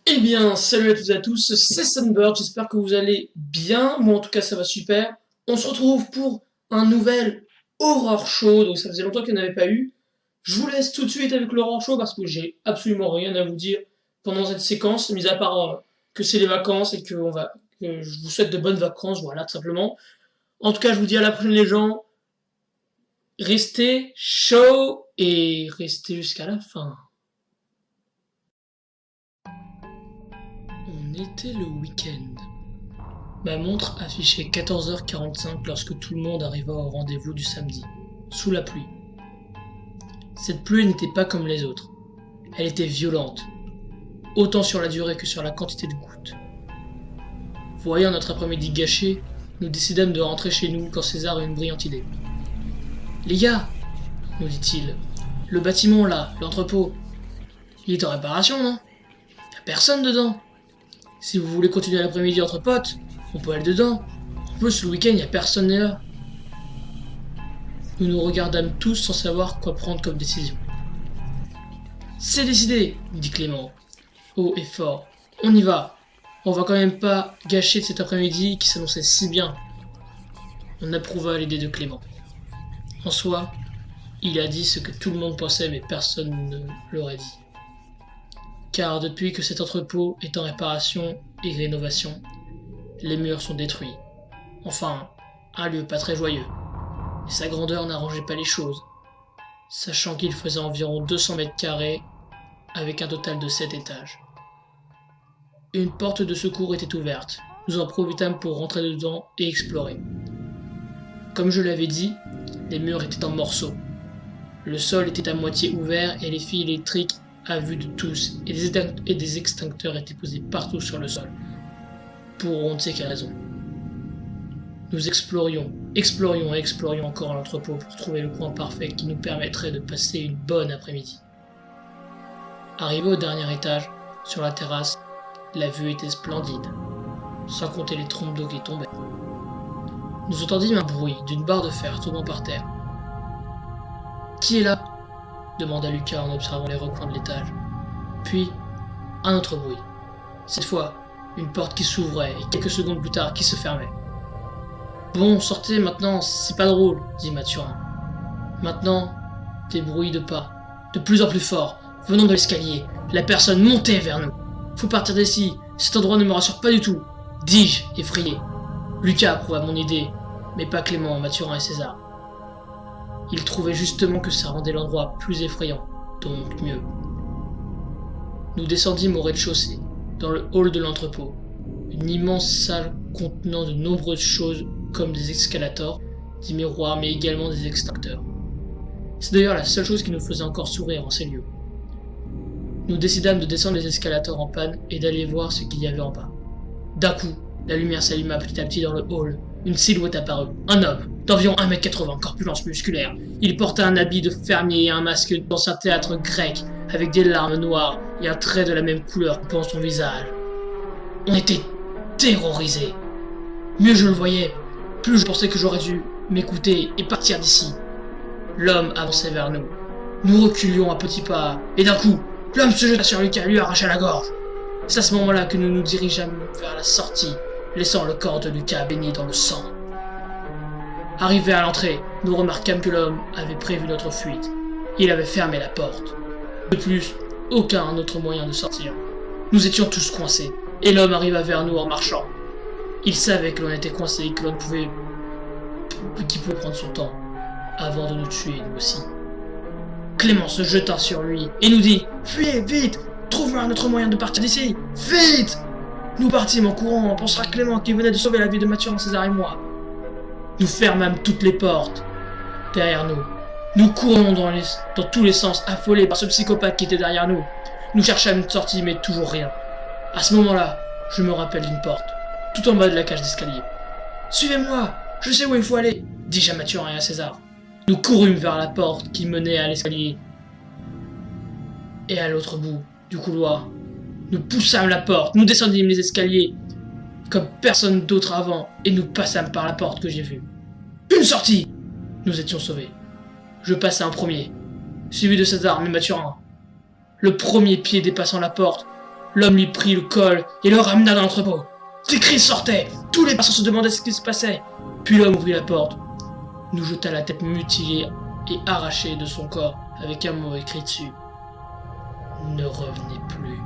Eh bien, salut à toutes et à tous, c'est Sunbird, j'espère que vous allez bien, moi en tout cas ça va super. On se retrouve pour un nouvel Horror Show, donc ça faisait longtemps qu'il n'y en avait pas eu. Je vous laisse tout de suite avec l'Horror Show parce que j'ai absolument rien à vous dire pendant cette séquence, mis à part que c'est les vacances et que je vous souhaite de bonnes vacances, voilà, tout simplement. En tout cas, je vous dis à la prochaine les gens, restez chaud et restez jusqu'à la fin. On était le week-end. Ma montre affichait 14h45 lorsque tout le monde arriva au rendez-vous du samedi, sous la pluie. Cette pluie n'était pas comme les autres. Elle était violente, autant sur la durée que sur la quantité de gouttes. Voyant notre après-midi gâché, nous décidâmes de rentrer chez nous quand César eut une brillante idée. « Les gars, nous dit-il, le bâtiment là, l'entrepôt, il est en réparation, non? Y'a personne dedans. Si vous voulez continuer l'après-midi entre potes, on peut aller dedans. En plus, le week-end, y a personne là. » Nous nous regardâmes tous sans savoir quoi prendre comme décision. « C'est décidé, dit Clément, haut et fort. On y va. On va quand même pas gâcher cet après-midi qui s'annonçait si bien. » On approuva l'idée de Clément. En soi, il a dit ce que tout le monde pensait mais personne ne l'aurait dit. Car depuis que cet entrepôt est en réparation et rénovation, les murs sont détruits. Enfin, un lieu pas très joyeux. Et sa grandeur n'arrangeait pas les choses, sachant qu'il faisait environ 200 mètres carrés avec un total de 7 étages. Une porte de secours était ouverte. Nous en profitâmes pour rentrer dedans et explorer. Comme je l'avais dit, les murs étaient en morceaux. Le sol était à moitié ouvert et les fils électriques à vue de tous et des extincteurs étaient posés partout sur le sol. Pour on ne sait quelle raison. Nous explorions encore l'entrepôt pour trouver le coin parfait qui nous permettrait de passer une bonne après-midi. Arrivé au dernier étage, sur la terrasse, la vue était splendide, sans compter les trompes d'eau qui tombaient. Nous entendîmes un bruit d'une barre de fer tombant par terre. « Qui est là ?» demanda Lucas en observant les recoins de l'étage. Puis, un autre bruit. Cette fois, une porte qui s'ouvrait et quelques secondes plus tard qui se fermait. « Bon, sortez maintenant, c'est pas drôle, » dit Mathurin. Maintenant, des bruits de pas, de plus en plus forts, venant de l'escalier. La personne montait vers nous. « Faut partir d'ici, cet endroit ne me rassure pas du tout, » dis-je, effrayé. Lucas approuva mon idée, mais pas Clément, Mathurin et César. Ils trouvaient justement que ça rendait l'endroit plus effrayant, donc mieux. Nous descendîmes au rez-de-chaussée, dans le hall de l'entrepôt, une immense salle contenant de nombreuses choses comme des escalators, des miroirs mais également des extincteurs. C'est d'ailleurs la seule chose qui nous faisait encore sourire en ces lieux. Nous décidâmes de descendre les escalators en panne et d'aller voir ce qu'il y avait en bas. D'un coup, la lumière s'alluma petit à petit dans le hall. Une silhouette apparut. Un homme, d'environ 1m80, corpulence musculaire. Il portait un habit de fermier et un masque d'ancien théâtre grec, avec des larmes noires et un trait de la même couleur coupant son visage. On était terrorisés. Mieux je le voyais, plus je pensais que j'aurais dû m'écouter et partir d'ici. L'homme avançait vers nous. Nous reculions à petits pas, et d'un coup, l'homme se jeta sur Lucas et lui arracha la gorge. C'est à ce moment-là que nous nous dirigeâmes vers la sortie, laissant le corps de Lucas baigné dans le sang. Arrivés à l'entrée, nous remarquâmes que l'homme avait prévu notre fuite. Il avait fermé la porte. De plus, aucun autre moyen de sortir. Nous étions tous coincés, et l'homme arriva vers nous en marchant. Il savait que l'on était coincés et que l'on pouvait prendre son temps, avant de nous tuer nous aussi. Clément se jeta sur lui et nous dit « Fuyez, vite! Trouvez un autre moyen de partir d'ici! Vite !» Nous partîmes en courant en pensant à Clément qui venait de sauver la vie de Mathurin, César et moi. Nous fermâmes toutes les portes derrière nous. Nous courions dans tous les sens, affolés par ce psychopathe qui était derrière nous. Nous cherchâmes une sortie, mais toujours rien. À ce moment-là, je me rappelle d'une porte, tout en bas de la cage d'escalier. « Suivez-moi, je sais où il faut aller !» dis-je à Mathurin et à César. Nous courûmes vers la porte qui menait à l'escalier. Et à l'autre bout du couloir, nous poussâmes la porte, nous descendîmes les escaliers comme personne d'autre avant et nous passâmes par la porte que j'ai vue. Une sortie! Nous étions sauvés. Je passai en premier, suivi de César et Mathurin. Le premier pied dépassant la porte, L'homme lui prit le col et le ramena dans l'entrepôt. Des cris sortaient. Tous les passants se demandaient ce qui se passait. Puis l'homme ouvrit la porte, nous jeta la tête mutilée et arrachée de son corps avec un mot écrit dessus. Ne revenez plus.